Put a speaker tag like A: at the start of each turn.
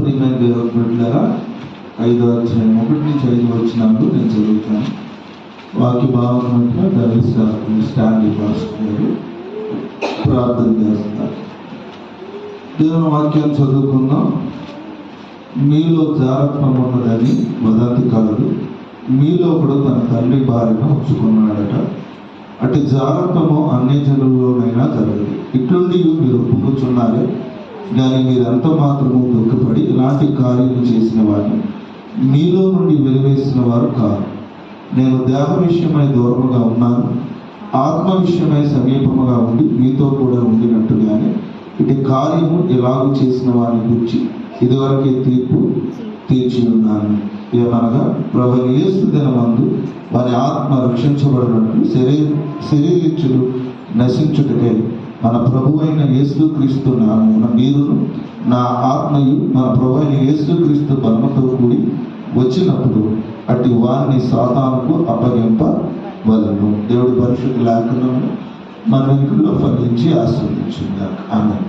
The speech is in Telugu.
A: ప్రియమైన దేవుని బిడ్డలారా, 5వ అధ్యాయం 1-5 నేను చదువుతాను. వాక్య భావన స్టాండీ పాస్టర్ గారు ప్రార్థన చేస్తారు. దేవుని వాక్యాన్ని చదువుకుందాం. మీలో జారత్వం ఉన్నదని వదంతి కలదు, మీలో ఒకడు తన తల్లి భార్యను ఉంచుకున్నాడట. అటు జారత్వము అన్ని జనుల్లోనైనా జరగదు. ఇట్లుండి మీరు ఒప్పుకొచ్చున్నారే, కానీ మీరెంత మాత్రము దుఃఖపడి ఇలాంటి కార్యము చేసిన వారిని మీలో నుండి వెలివేసిన వారు కాదు. నేను దేహ విషయమై దూరముగా ఉన్నాను, ఆత్మ విషయమై సమీపముగా ఉండి మీతో కూడా ఉండినట్టుగానే ఇటు కార్యము ఎలాగూ చేసిన వారిని గురించి ఇదివరకే తీర్పు తీర్చి ఉన్నాను. ఏమనగా ప్రభువైన యేసు దినమందు వారి ఆత్మ రక్షించబడినట్లు శరీరిచ్చులు నశించుటకై మన ప్రభువైన యేసుక్రీస్తు నామమున మీరును నా ఆత్మయు మన ప్రభువైన యేసుక్రీస్తు బలముతో కూడి వచ్చినప్పుడు అటు వారిని సాతానుకు అప్పగింపవలెను. దేవుడి పరిశుద్ధ లేఖనము మన వెనుకల్లో ఫలించి ఆస్వాదించుగాక. ఆమేన్.